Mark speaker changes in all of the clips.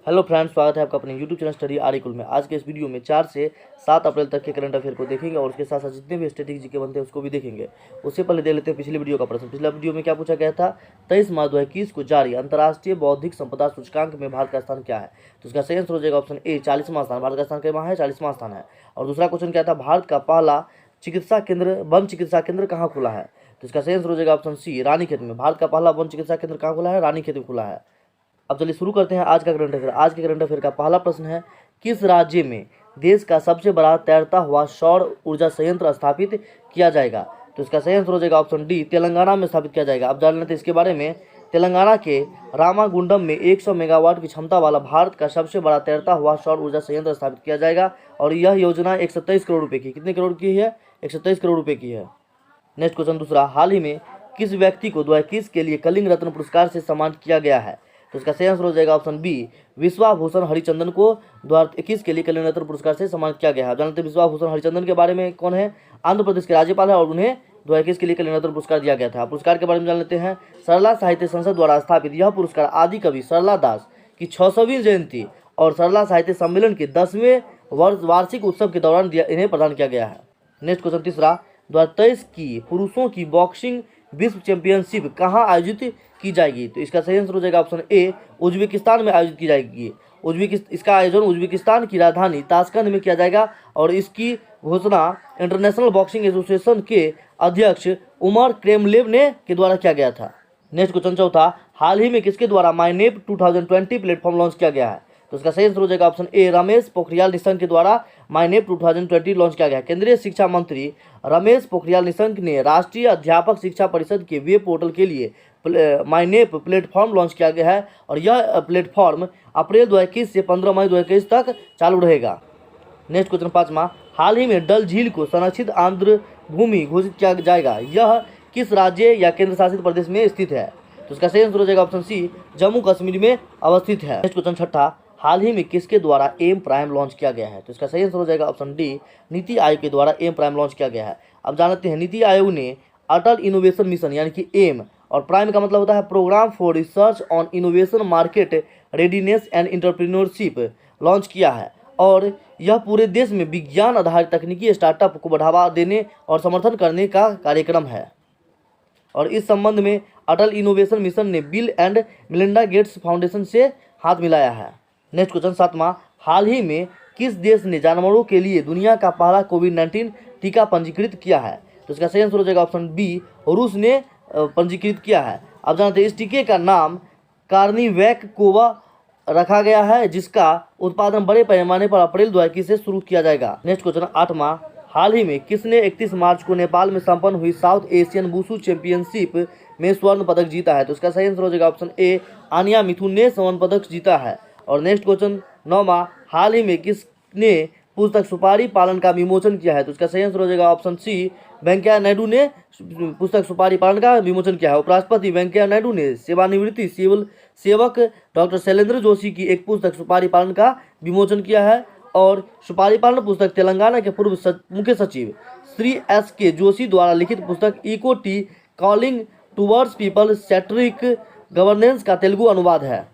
Speaker 1: Hello friends, स्वागत है आपका अपने यूट्यूब चैनल स्टडी आर्टिकल में। आज के इस वीडियो में 4 से 7 अप्रैल तक के करंट अफेयर को देखेंगे और उसके साथ साथ जितने भी स्ट्रेटेजी के बनते हैं उसको भी देखेंगे। उससे पहले देख लेते हैं पिछले वीडियो का प्रश्न। पिछला वीडियो में क्या पूछा गया था? 23 मार्च 2021 को जारी अंतर्राष्ट्रीय बौद्धिक संपदा सूचकांक में भारत का स्थान क्या है? तो इसका सही आंसर हो जाएगा ऑप्शन ए 40वां स्थान। भारत का स्थान कहाँ है? 40वां स्थान है। और दूसरा क्वेश्चन क्या था? भारत का पहला वन चिकित्सा केंद्र कहाँ खुला है? तो इसका सही आंसर हो जाएगा ऑप्शन सी रानीखेत में। भारत का पहला वन चिकित्सा केंद्र कहाँ खुला है? रानीखेत में खुला है। अब चलिए शुरू करते हैं आज का करंट अफेयर। आज के करंट अफेयर का पहला प्रश्न है, किस राज्य में देश का सबसे बड़ा तैरता हुआ सौर ऊर्जा संयंत्र स्थापित किया जाएगा? तो इसका सही आंसर हो जाएगा ऑप्शन डी तेलंगाना में स्थापित किया जाएगा। अब जान लेते हैं इसके बारे में। तेलंगाना के रामागुंडम में 100 मेगावाट की क्षमता वाला भारत का सबसे बड़ा तैरता हुआ सौर ऊर्जा संयंत्र स्थापित किया जाएगा और यह योजना 127 करोड़ रुपए की, कितने करोड़ की है? 127 करोड़ रुपए की है। नेक्स्ट क्वेश्चन दूसरा, हाल ही में किस व्यक्ति को 2021 के लिए कलिंग रत्न पुरस्कार से सम्मानित किया गया है? तो इसका सही आंसर हो जाएगा ऑप्शन बी विश्वाभूषण हरिचंदन को 2021 के लिए कलिंग रत्न पुरस्कार से सम्मानित किया गया है। जानते हैं विश्वाभूषण हरिचंदन के बारे में कौन है? आंध्र प्रदेश के राज्यपाल है और उन्हें 2021 के लिए कलिंग रत्न पुरस्कार दिया गया था। पुरस्कार के बारे में जान लेते हैं। सरला साहित्य संसद द्वारा स्थापित यह पुरस्कार आदि कवि सरला दास की 600वीं जयंती और सरला साहित्य सम्मेलन के 10वें वार्षिक उत्सव के दौरान इन्हें प्रदान किया गया है। नेक्स्ट क्वेश्चन तीसरा, 2023 की पुरुषों की बॉक्सिंग विश्व चैंपियनशिप कहाँ आयोजित की जाएगी? तो इसका सही आंसर हो जाएगा ऑप्शन ए उज्बेकिस्तान में आयोजित की जाएगी। इसका आयोजन उज्बेकिस्तान की राजधानी ताशकंद में किया जाएगा और इसकी घोषणा इंटरनेशनल बॉक्सिंग एसोसिएशन के अध्यक्ष उमर क्रेमलेव ने के द्वारा किया गया था। नेक्स्ट क्वेश्चन चौथा, हाल ही में किसके द्वारा माईनेप 2020 प्लेटफॉर्म लॉन्च किया गया है? तो इसका सही आंसर हो जाएगा ऑप्शन ए रमेश पोखरियाल निशंक के द्वारा माईनेप 2020 लॉन्च किया गया। केंद्रीय शिक्षा मंत्री रमेश पोखरियाल निशंक ने राष्ट्रीय अध्यापक शिक्षा परिषद के वेब पोर्टल के लिए माईनेप प्लेटफॉर्म लॉन्च किया गया है और यह प्लेटफॉर्म अप्रैल 2021 से 15 मई 2021 तक चालू रहेगा। नेक्स्ट क्वेश्चन पाँचवा, हाल ही में डल झील को संरक्षित आंध्र भूमि घोषित किया जाएगा। यह किस राज्य या केंद्र शासित प्रदेश में स्थित है? तो इसका सही आंसर हो जाएगा ऑप्शन सी जम्मू कश्मीर में अवस्थित है। नेक्स्ट क्वेश्चन छठा, हाल ही में किसके द्वारा एम प्राइम लॉन्च किया गया है? तो इसका सही आंसर हो जाएगा ऑप्शन डी नीति आयोग के द्वारा एम प्राइम लॉन्च किया गया है। अब जानते हैं नीति आयोग ने अटल इनोवेशन मिशन यानी कि एम और प्राइम का मतलब होता है program for research on innovation market readiness and entrepreneurship launch किया है और यह पूरे देश में विज्ञान आधारित तकनीकी स्टार्टअप को बढ़ावा देने और समर्थन करने का कार्यक्रम है। और इस संबंध में अटल इनोवेशन मिशन ने bill and Melinda Gates foundation से हाथ मिलाया है। नेक्स्ट क्वेश्चन सातवां, हाल ही में किस देश ने जानवरों के लिए दुनिया का पहला कोविड-19 टीका पंजीकृत किया है? तो इसका सही आंसर हो जाएगा ऑप्शन बी रूस ने पंजीकृत किया है। अब जानते हैं इस टीके का नाम कार्निवैक कोवा रखा गया है जिसका उत्पादन बड़े पैमाने पर अप्रैल 2021 से शुरू किया जाएगा। नेक्स्ट क्वेश्चन आठवां, हाल ही में किसने 31 मार्च को नेपाल में संपन्न हुई साउथ एशियन वुशु चैंपियनशिप में स्वर्ण पदक जीता है? तो इसका सही आंसर हो जाएगा ऑप्शन ए आनिया मिथुन ने स्वर्ण पदक जीता है। और नेक्स्ट क्वेश्चन नौवां, हाल ही में किसने पुस्तक सुपारी पालन का विमोचन किया है? तो इसका सही आंसर हो जाएगा ऑप्शन सी वेंकैया नायडू ने पुस्तक सुपारी पालन का विमोचन किया है। उपराष्ट्रपति वेंकैया नायडू ने सेवानिवृत्ति सिविल सेवक डॉक्टर शैलेंद्र जोशी की एक पुस्तक सुपारी पालन का विमोचन किया है और सुपारी पालन पुस्तक तेलंगाना के पूर्व मुख्य सचिव श्री S.K. जोशी द्वारा लिखित पुस्तक eco tea calling towards people centric governance का तेलुगु अनुवाद है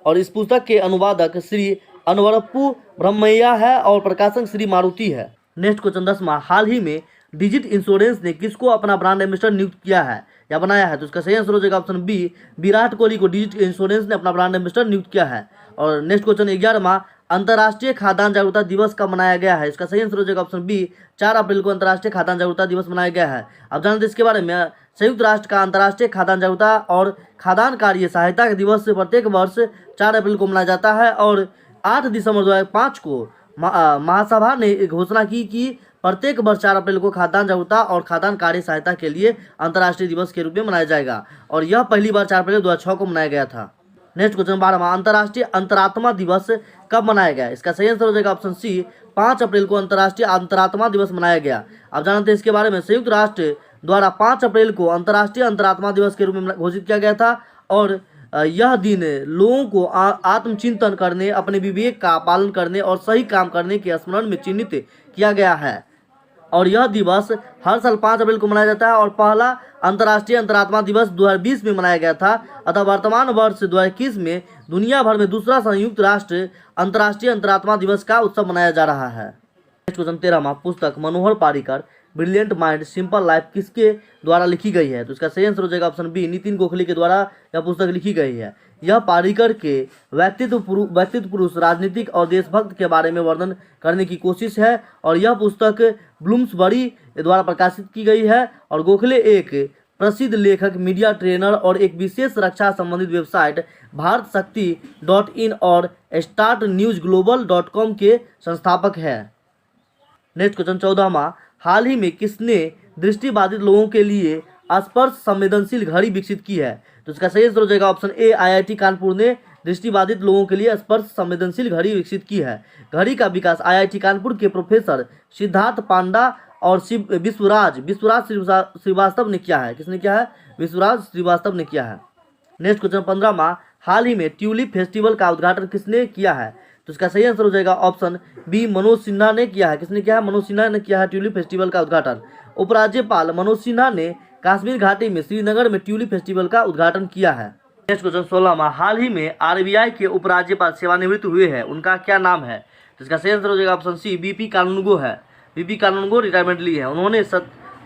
Speaker 1: और इस पुस्तक के अनुवादक श्री अनवरप्पू ब्रह्मैया है और प्रकाशक श्री मारुति है। नेक्स्ट क्वेश्चन 10वां, हाल ही में डिजिट इंश्योरेंस ने किसको अपना ब्रांड एम्बेसडर नियुक्त किया है या बनाया है? तो इसका सही आंसर हो जाएगा ऑप्शन बी विराट कोहली को डिजिट इंश्योरेंस ने अपना ब्रांड एम्बेसडर नियुक्त किया है। और नेक्स्ट क्वेश्चन 11वां, अंतर्राष्ट्रीय खाद्यान्न जागरूकता दिवस कब मनाया गया है? इसका सही आंसर हो जाएगा ऑप्शन बी 4 अप्रैल को अंतर्राष्ट्रीय खाद्यान्न जागरूकता दिवस मनाया गया है। अब जानते हैं इसके बारे में। संयुक्त राष्ट्र का अंतर्राष्ट्रीय खाद्यान्न जागरूकता और खाद्यान्न कार्य सहायता दिवस प्रत्येक वर्ष 4 अप्रैल को मनाया जाता है और 8 दिसंबर 2005 को महासभा ने घोषणा की कि प्रत्येक वर्ष 4 अप्रैल को खाद्यान्न जागरूकता और खाद्यान्न कार्य सहायता के लिए अंतर्राष्ट्रीय दिवस के रूप में मनाया जाएगा और यह पहली बार 4 अप्रैल 2006 को मनाया गया था। नेक्स्ट क्वेश्चन 12वां, अंतर्राष्ट्रीय अंतरात्मा दिवस कब मनाया गया? इसका सही आंसर हो जाएगा ऑप्शन सी 5 अप्रैल को अंतर्राष्ट्रीय अंतरात्मा दिवस मनाया गया। अब जानते हैं इसके बारे में। संयुक्त राष्ट्र द्वारा 5 अप्रैल को अंतर्राष्ट्रीय अंतरात्मा दिवस के रूप में घोषित किया गया था और यह दिन लोगों को आत्मचिंतन करने, अपने विवेक का पालन करने और सही काम करने के स्मरण में चिन्हित किया गया है। और यह दिवस हर साल 5 अप्रैल को मनाया जाता है और पहला अंतर्राष्ट्रीय अंतरात्मा दिवस 2020 में मनाया गया था। अतः वर्तमान वर्ष 2021 में दुनिया भर में दूसरा संयुक्त राष्ट्र अंतर्राष्ट्रीय अंतरात्मा दिवस का उत्सव मनाया जा रहा है। क्वेश्चन 13वां, पुस्तक Manohar Parrikar brilliant mind simple life किसके द्वारा लिखी गई है? तो इसका सही आंसर हो जाएगा ऑप्शन बी, नितिन गोखले के द्वारा यह पुस्तक लिखी गई है। यह पारिकर के व्यक्तित्व पुरुष, राजनीतिक और देशभक्त के बारे में वर्णन करने की कोशिश है और यह पुस्तक ब्लूम्सबरी द्वारा प्रकाशित की गई है। और गोखले एक प्रसिद्ध लेखक, मीडिया ट्रेनर और एक विशेष रक्षा संबंधित वेबसाइट भारतशक्ति.in और startnewsglobal.com के संस्थापक है। नेक्स्ट क्वेश्चन 14वां, हाल ही में किसने दृष्टिबाधित लोगों के लिए स्पर्श संवेदनशील घड़ी विकसित की है? तो इसका सही आंसर हो जाएगा ऑप्शन ए, IIT कानपुर ने दृष्टिबाधित लोगों के लिए स्पर्श संवेदनशील घड़ी विकसित की है। घड़ी का विकास IIT कानपुर के प्रोफेसर सिद्धार्थ पांडा और विश्वराज श्रीवास्तव ने किया है। किसने किया है? विश्वराज श्रीवास्तव ने किया है। नेक्स्ट क्वेश्चन 15वां, हाल ही में ट्यूलिप फेस्टिवल का उद्घाटन किसने किया है? तो इसका सही आंसर हो जाएगा ऑप्शन बी, मनोज सिन्हा ने किया है। किसने किया है? मनोज सिन्हा ने किया है ट्यूलिप फेस्टिवल का उद्घाटन। उपराज्यपाल मनोज सिन्हा ने कश्मीर घाटी में श्रीनगर में ट्यूलिप फेस्टिवल का उद्घाटन किया है। नेक्स्ट क्वेश्चन 16वां, हाल ही में RBI के उपराज्यपाल सेवानिवृत्त हुए हैं, उनका क्या नाम है? तो इसका सही आंसर हो जाएगा ऑप्शन सी, BP कानूनगो है। BP कानूनगो रिटायरमेंट ली है। उन्होंने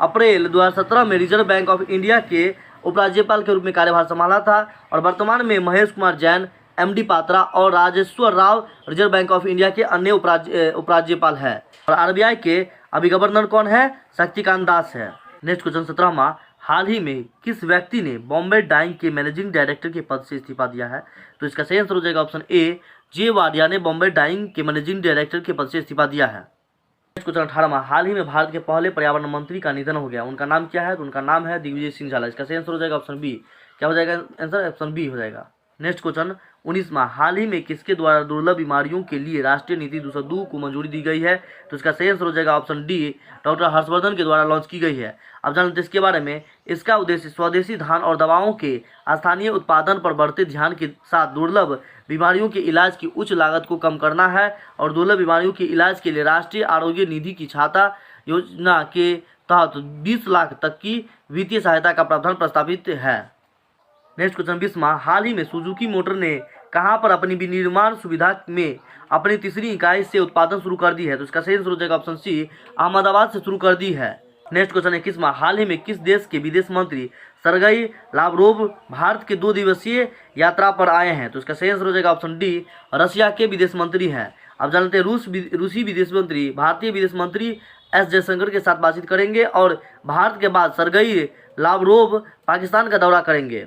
Speaker 1: अप्रैल 2017 में रिजर्व बैंक ऑफ इंडिया के उपराज्यपाल के रूप में कार्यभार संभाला था और वर्तमान में महेश कुमार जैन, MD पात्रा और Rajeshwar Rao reserve bank of India के अन्य उपराज्यपाल है। और RBI के अभी गवर्नर कौन है? शक्तिकांत दास है। नेक्स्ट क्वेश्चन 17वां, हाल ही में किस व्यक्ति ने बॉम्बे डाइंग के मैनेजिंग डायरेक्टर के पद से इस्तीफा दिया है? तो इसका सही आंसर हो जाएगा ऑप्शन ए, J वाडिया ने बॉम्बे डाइंग के मैनेजिंग डायरेक्टर के पद से इस्तीफा दिया है। नेक्स्ट क्वेश्चन 18वां, हाल ही में भारत के पहले पर्यावरण मंत्री का निधन हो गया, उनका नाम क्या है? तो उनका नाम है दिग्विजय सिंह झाला। इसका सही आंसर हो जाएगा ऑप्शन बी। क्या हो जाएगा आंसर? ऑप्शन बी हो जाएगा। नेक्स्ट क्वेश्चन 19वां, हाल ही में किसके द्वारा दुर्लभ बीमारियों के लिए राष्ट्रीय नीति 202 को मंजूरी दी गई है? तो इसका सही आंसर हो जाएगा ऑप्शन डी, डॉक्टर हर्षवर्धन के द्वारा लॉन्च की गई है। अब जानते हैं इसके बारे में। इसका उद्देश्य स्वदेशी धान और दवाओं के स्थानीय उत्पादन पर बढ़ते ध्यान के साथ दुर्लभ बीमारियों के इलाज की उच्च लागत को कम करना है और दुर्लभ बीमारियों के इलाज के लिए राष्ट्रीय आरोग्य निधि की छाता योजना के तहत 20 लाख तक की वित्तीय सहायता का प्रावधान प्रस्तावित है। नेक्स्ट क्वेश्चन 20वां, हाल ही में सुजुकी मोटर ने कहां पर अपनी विनिर्माण सुविधा में अपनी तीसरी इकाई से उत्पादन शुरू कर दी है? तो इसका सही आंसर हो जाएगा ऑप्शन सी, अहमदाबाद से शुरू कर दी है। नेक्स्ट क्वेश्चन 21वां, हाल ही में किस देश के विदेश मंत्री सरगई लावरोव भारत के 2 दिवसीय यात्रा पर आए हैं? तो इसका सही आंसर हो जाएगा ऑप्शन डी, रशिया के विदेश मंत्री हैं। अब जानते हैं रूसी विदेश मंत्री भारतीय विदेश मंत्री S जयशंकर के साथ बातचीत करेंगे और भारत के बाद सरगई लावरोव पाकिस्तान का दौरा करेंगे।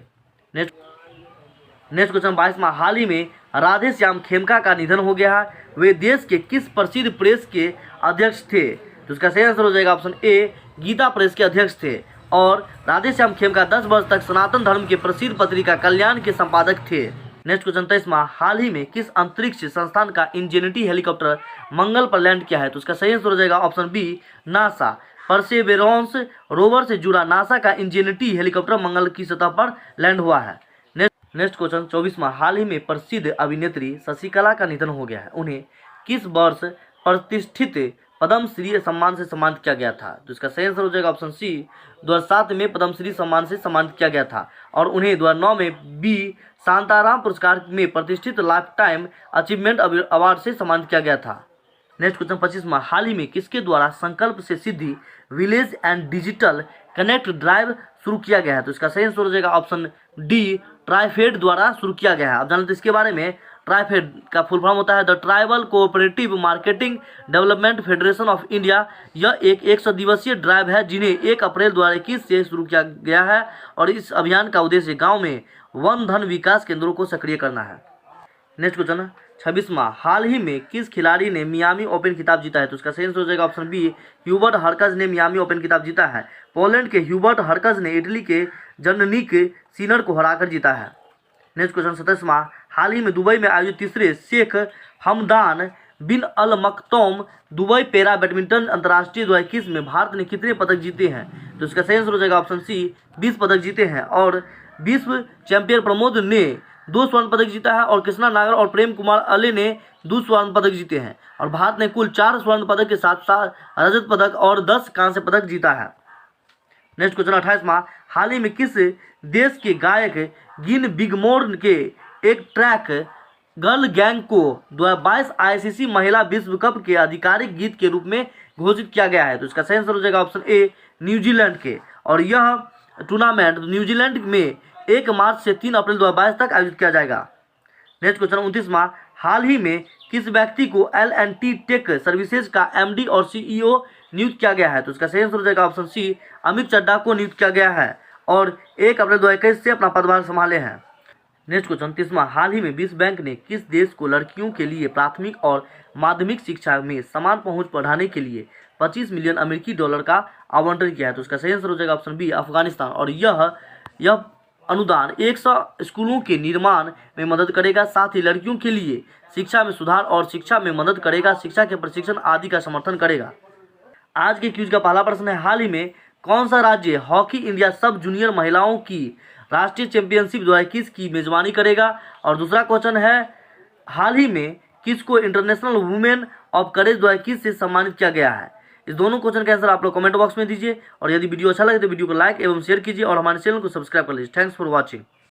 Speaker 1: नेक्स्ट क्वेश्चन 22वां, हाल ही में राधे श्याम खेमका का निधन हो गया है, वे देश के किस प्रसिद्ध प्रेस के अध्यक्ष थे? तो इसका सही आंसर हो जाएगा ऑप्शन ए, गीता प्रेस के अध्यक्ष थे। और राधे श्याम खेमका 10 वर्ष तक सनातन धर्म के प्रसिद्ध पत्रिका कल्याण के संपादक थे। नेक्स्ट क्वेश्चन 23वां, हाल ही में किस अंतरिक्ष संस्थान का इंजेनिटी हेलीकॉप्टर मंगल पर लैंड किया है? तो उसका सही आंसर हो जाएगा ऑप्शन बी, नासा। परसेवेरेंस रोवर से जुड़ा नासा का इंजेनिटी हेलीकॉप्टर मंगल की सतह पर लैंड हुआ है। नेक्स्ट क्वेश्चन 24वां, हाल ही में प्रसिद्ध अभिनेत्री शशिकला का निधन हो गया है, उन्हें किस वर्ष प्रतिष्ठित पद्मश्री सम्मान से सम्मानित किया गया था? तो इसका सही आंसर हो जाएगा ऑप्शन सी, 2007 में पद्मश्री सम्मान से सम्मानित किया गया था और उन्हें 2009 में बी शांताराम पुरस्कार में प्रतिष्ठित लाइफ टाइम अचीवमेंट अवार्ड से सम्मानित किया गया था। नेक्स्ट क्वेश्चन 25वां, हाल ही में किसके द्वारा संकल्प से सिद्धि village and digital connect drive शुरू किया गया है? तो इसका सही आंसर हो जाएगा ऑप्शन डी, ट्राइफेड द्वारा शुरू किया गया है। अब जानते हैं इसके बारे में। ट्राइफेड का फुल फॉर्म होता है the tribal cooperative marketing development federation of India. यह एक 100 दिवसीय ड्राइव है जिन्हें 1 अप्रैल 2021 से शुरू किया गया है और इस अभियान का उद्देश्य गाँव में वन धन विकास केंद्रों को सक्रिय करना है। नेक्स्ट क्वेश्चन 26वां, हाल ही में किस खिलाड़ी ने मियामी ओपन खिताब जीता है? तो उसका सही आंसर हो जाएगा ऑप्शन बी, ह्यूबर्ट हरकज ने मियामी ओपन खिताब जीता है। पोलैंड के ह्यूबर्ट हरकज ने इटली के जन्निक सिनर को हराकर जीता है। नेक्स्ट क्वेश्चन 27वां, हाल ही में दुबई में आयोजित तीसरे शेख हमदान बिन अल मखतूम दुबई पैरा बैडमिंटन अंतर्राष्ट्रीय 2021 में भारत ने कितने पदक जीते हैं? तो इसका सही आंसर हो जाएगा ऑप्शन सी, 20 पदक जीते हैं और विश्व चैंपियन प्रमोद ने 2 स्वर्ण पदक जीता है और कृष्णा नागर और प्रेम कुमार अले ने 2 स्वर्ण पदक जीते हैं। और भारत ने कुल 4 स्वर्ण पदक के साथ साथ रजत पदक और 10 कांस्य पदक जीता है। नेक्स्ट क्वेश्चन 28वां, हाल ही में किस देश के गायक गिन बिगमोर के एक ट्रैक गर्ल गैंग को 2022 आईसीसी महिला विश्व कप के आधिकारिक गीत के रूप में घोषित किया गया है? तो इसका सही आंसर हो जाएगा ऑप्शन ए, न्यूजीलैंड के। और यह टूर्नामेंट न्यूजीलैंड में 1 मार्च से 3 अप्रैल 2022 तक आयोजित किया जाएगा। नेक्स्ट क्वेश्चन 29वां, हाल ही में किस व्यक्ति को L&T टेक सर्विसेज का एमडी और सीईओ नियुक्त किया गया है? तो इसका सही आंसर हो जाएगा ऑप्शन सी, अमित चड्ढा को नियुक्त किया गया है और 1 अप्रैल 2021 से अपना पदभार संभाले हैं। नेक्स्ट क्वेश्चन 30वां, हाल ही में विश्व बैंक ने किस देश को लड़कियों के लिए प्राथमिक और माध्यमिक शिक्षा में समान पहुंच बढ़ाने के लिए 25 मिलियन अमेरिकी डॉलर का आवंटन किया है? तो इसका सही आंसर हो जाएगा ऑप्शन बी, अफगानिस्तान। और यह अनुदान 100 स्कूलों के निर्माण में मदद करेगा, साथ ही लड़कियों के लिए शिक्षा में सुधार और शिक्षा में मदद करेगा, शिक्षा के प्रशिक्षण आदि का समर्थन करेगा। आज के क्विज का पहला प्रश्न है, हाल ही में कौन सा राज्य हॉकी इंडिया सब जूनियर महिलाओं की राष्ट्रीय चैंपियनशिप 2021 की मेजबानी करेगा? और दूसरा क्वेश्चन है, हाल ही में किसको इंटरनेशनल वुमेन ऑफ करेज 2021 से सम्मानित किया गया है? इस दोनों क्वेश्चन का आंसर आप लोग कमेंट बॉक्स में दीजिए और यदि वीडियो अच्छा लगे तो वीडियो को लाइक एवं शेयर कीजिए और हमारे चैनल को सब्सक्राइब कर लीजिए। Thanks for watching.